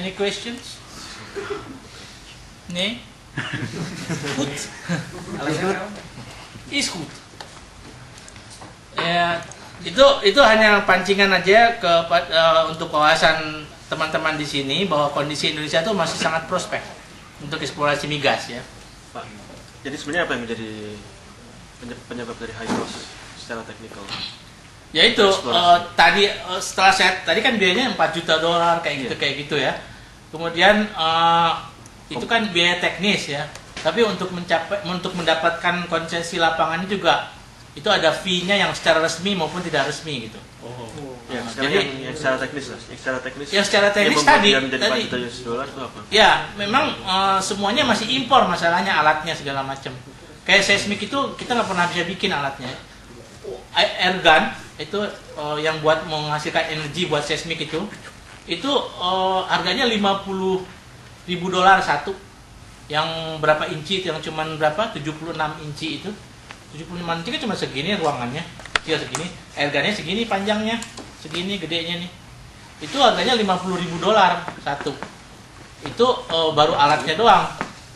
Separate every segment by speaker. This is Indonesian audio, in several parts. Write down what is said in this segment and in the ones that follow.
Speaker 1: Any questions? Nee? Goed. Is goed. Ya, itu hanya pancingan aja untuk wawasan teman-teman di sini bahwa kondisi Indonesia itu masih sangat prospek untuk eksplorasi migas ya.
Speaker 2: Pak, jadi sebenarnya apa yang menjadi penyebab dari high cost secara teknikal?
Speaker 1: Yaitu tadi kan biayanya $4 juta kayak gitu ya. Kemudian itu kan biaya teknis ya. Tapi untuk mendapatkan konsesi lapangan juga itu ada fee-nya yang secara resmi maupun tidak resmi gitu.
Speaker 2: Ya, jadi yang secara teknis lah.
Speaker 1: Yang secara teknis tadi
Speaker 2: $4 juta itu apa?
Speaker 1: Ya, memang semuanya masih impor masalahnya, alatnya segala macam. Kayak seismik itu kita nggak pernah bisa bikin alatnya. Air gun itu yang buat menghasilkan energi buat seismik itu harganya $50.000 satu. Yang berapa inci itu, yang cuman berapa? 76 inci itu. 76 inci kan cuma segini ruangannya. Kecil segini, air gunnya segini panjangnya, segini gedenya nih. Itu harganya $50.000 satu. Itu baru alatnya doang.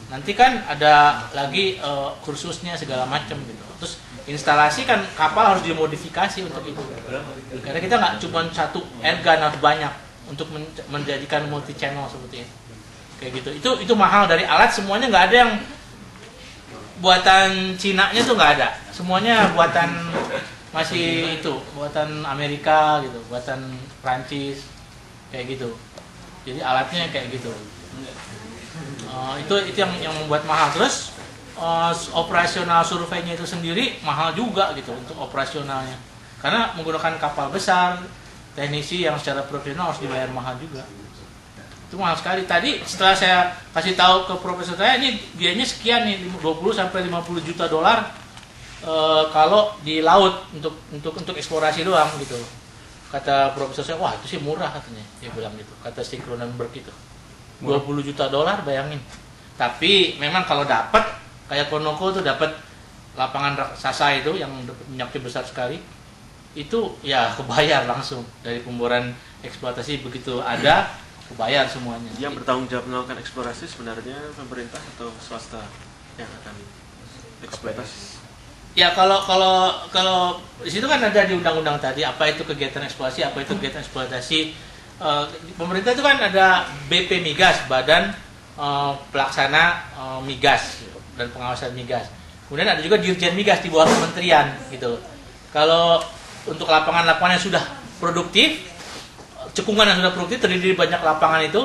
Speaker 1: Nanti kan ada lagi kursusnya segala macam gitu. Terus instalasi kan kapal harus dimodifikasi untuk itu. Karena kita nggak cuma satu air gun, harus banyak untuk menjadikan multi channel seperti itu. Kayak gitu. Itu mahal, dari alat semuanya nggak ada yang buatan Cina-nya tuh nggak ada. Semuanya buatan masih itu, buatan Amerika gitu, buatan Prancis kayak gitu. Jadi alatnya kayak gitu. Itu yang membuat mahal. Terus operasional surveinya itu sendiri mahal juga gitu untuk operasionalnya. Karena menggunakan kapal besar, teknisi yang secara profesional harus dibayar mahal juga. Itu mahal sekali. Tadi setelah saya kasih tahu ke profesor saya, ini biayanya sekian nih, $20 sampai $50 juta kalau di laut untuk eksplorasi doang gitu. Kata profesor saya, wah itu sih murah katanya. Dia bilang gitu. Kata si Cronenberg itu. $20 juta bayangin. Tapi memang kalau dapat kayak Konoko tuh dapat lapangan raksasa itu yang minyaknya besar sekali. Itu ya kebayar langsung dari pemboran eksploitasi, begitu ada kebayar semuanya.
Speaker 2: Yang bertanggung jawab melakukan eksplorasi sebenarnya pemerintah atau swasta yang akan eksploitasi?
Speaker 1: Ya kalau di situ kan ada di undang-undang tadi apa itu kegiatan eksplorasi, apa itu kegiatan eksploitasi. Pemerintah itu kan ada BP Migas, Badan Pelaksana Migas dan Pengawasan Migas. Kemudian ada juga Dirjen Migas di bawah kementerian gitu. Kalau untuk lapangan-lapangan yang sudah produktif, cekungan yang sudah produktif terdiri dari banyak lapangan itu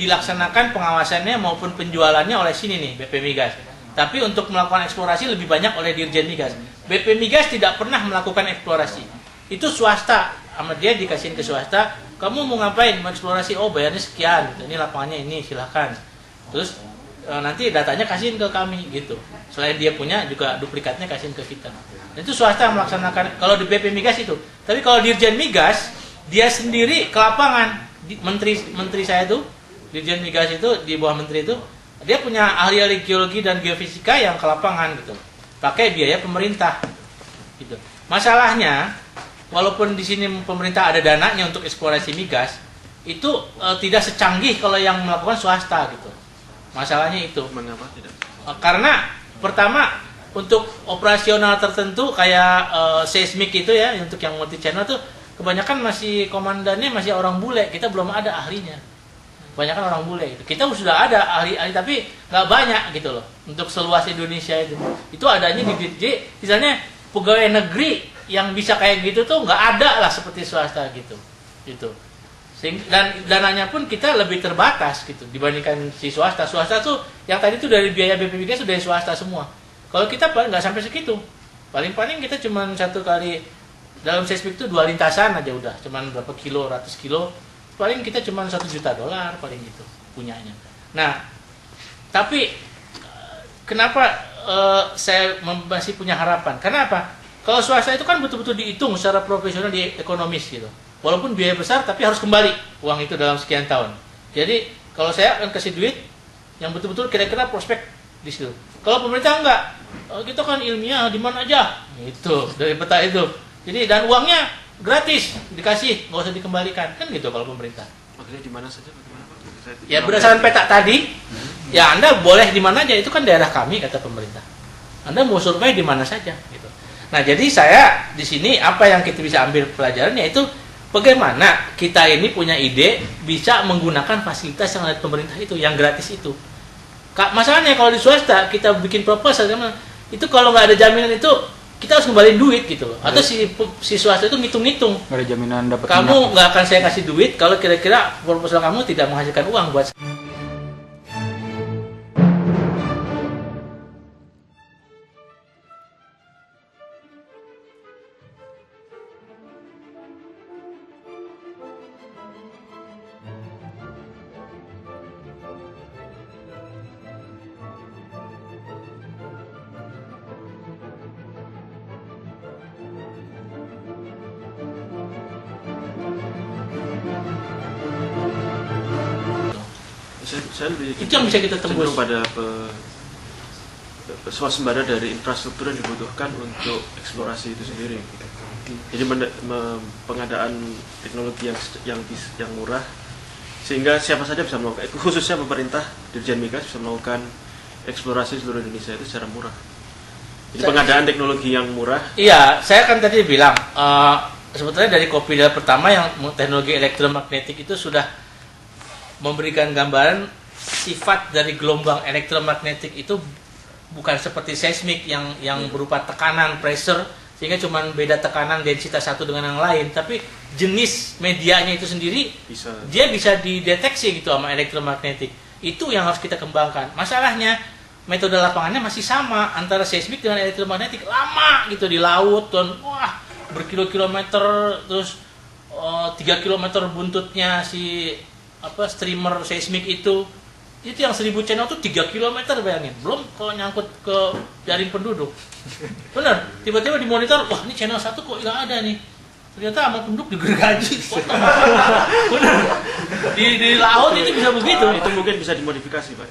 Speaker 1: dilaksanakan pengawasannya maupun penjualannya oleh sini nih BP Migas. Tapi untuk melakukan eksplorasi lebih banyak oleh Dirjen Migas. BP Migas tidak pernah melakukan eksplorasi. Itu swasta, sama dia dikasihin ke swasta. Kamu mau ngapain? Mau eksplorasi? Oh bayarnya sekian. Ini lapangannya ini, silahkan. Terus nanti datanya kasihin ke kami gitu. Selain dia punya juga duplikatnya kasihin ke kita. Itu swasta yang melaksanakan. Kalau di BP Migas itu. Tapi kalau Dirjen Migas, dia sendiri ke lapangan. Menteri saya tuh, Dirjen Migas itu di bawah menteri itu, dia punya ahli-ahli geologi dan geofisika yang ke lapangan gitu. Pakai biaya pemerintah gitu. Masalahnya, walaupun di sini pemerintah ada dananya untuk eksplorasi migas, itu tidak secanggih kalau yang melakukan swasta gitu. Masalahnya itu.
Speaker 2: Mengapa tidak?
Speaker 1: Karena pertama untuk operasional tertentu kayak seismik itu ya, untuk yang multi channel tuh kebanyakan masih komandannya masih orang bule, kita belum ada ahlinya. Kebanyakan orang bule gitu. Kita sudah ada ahli-ahli tapi nggak banyak gitu loh untuk seluas Indonesia itu. Itu adanya di misalnya pegawai negeri yang bisa kayak gitu tuh nggak ada lah seperti swasta gitu. Dan dananya pun kita lebih terbatas gitu dibandingkan si swasta. Swasta tuh yang tadi tuh dari biaya BPMG sudah dari swasta semua. Kalau kita paling nggak sampai segitu. Paling-paling kita cuma satu kali dalam seismik itu 2 lintasan aja udah, cuman berapa kilo, ratus kilo. Paling kita cuma $1 juta paling gitu punyanya. Nah, tapi kenapa saya masih punya harapan? Karena apa? Kalau swasta itu kan betul-betul dihitung secara profesional di ekonomis gitu. Walaupun biaya besar tapi harus kembali uang itu dalam sekian tahun. Jadi kalau saya akan kasih duit yang betul-betul kira-kira prospek di situ. Kalau pemerintah enggak, kita kan ilmiah di mana aja, itu dari peta itu. Jadi dan uangnya gratis dikasih, nggak usah dikembalikan kan gitu kalau pemerintah.
Speaker 2: Maksudnya di mana saja? Bagaimana?
Speaker 1: Ya berdasarkan peta tadi, ya Anda boleh di mana aja, itu kan daerah kami kata pemerintah. Anda mau survei di mana saja gitu. Nah, jadi saya di sini apa yang kita bisa ambil pelajaran yaitu bagaimana kita ini punya ide bisa menggunakan fasilitas yang ada di pemerintah itu, yang gratis itu. Masalahnya kalau di swasta kita bikin proposal itu kalau nggak ada jaminan itu kita harus kembaliin duit gitu loh. Atau si swasta itu ngitung-ngitung.
Speaker 3: Nggak ada jaminan dapat.
Speaker 1: Kamu nggak akan saya kasih duit kalau kira-kira proposal kamu tidak menghasilkan uang buat.
Speaker 2: Saya lebih
Speaker 1: Itu yang bisa kita tembus
Speaker 2: pada swasembada dari infrastruktur yang dibutuhkan untuk eksplorasi itu sendiri. Jadi pengadaan teknologi yang murah sehingga siapa saja bisa melakukan, khususnya pemerintah, Dirjen Migas bisa melakukan eksplorasi seluruh Indonesia itu secara murah. Jadi pengadaan teknologi yang murah.
Speaker 1: Iya, saya kan tadi bilang sebetulnya dari Kopilda pertama yang teknologi elektromagnetik itu sudah memberikan gambaran sifat dari gelombang elektromagnetik itu bukan seperti seismik yang berupa tekanan, pressure, sehingga cuma beda tekanan densitas satu dengan yang lain, tapi jenis medianya itu sendiri dia bisa dideteksi gitu sama elektromagnetik. Itu yang harus kita kembangkan. Masalahnya metode lapangannya masih sama antara seismik dengan elektromagnetik, lama gitu di laut dan wah berkilo-kilometer, terus 3 kilometer buntutnya si streamer seismik itu yang 1000 channel tuh 3 km, bayangin. Belum kalau nyangkut ke jaring penduduk. Bener, tiba-tiba di monitor, wah ini channel 1 kok nggak ada nih. Ternyata sama penduduk digergaji. Bener. Di laut itu bisa begitu.
Speaker 2: Itu mungkin bisa dimodifikasi, Pak.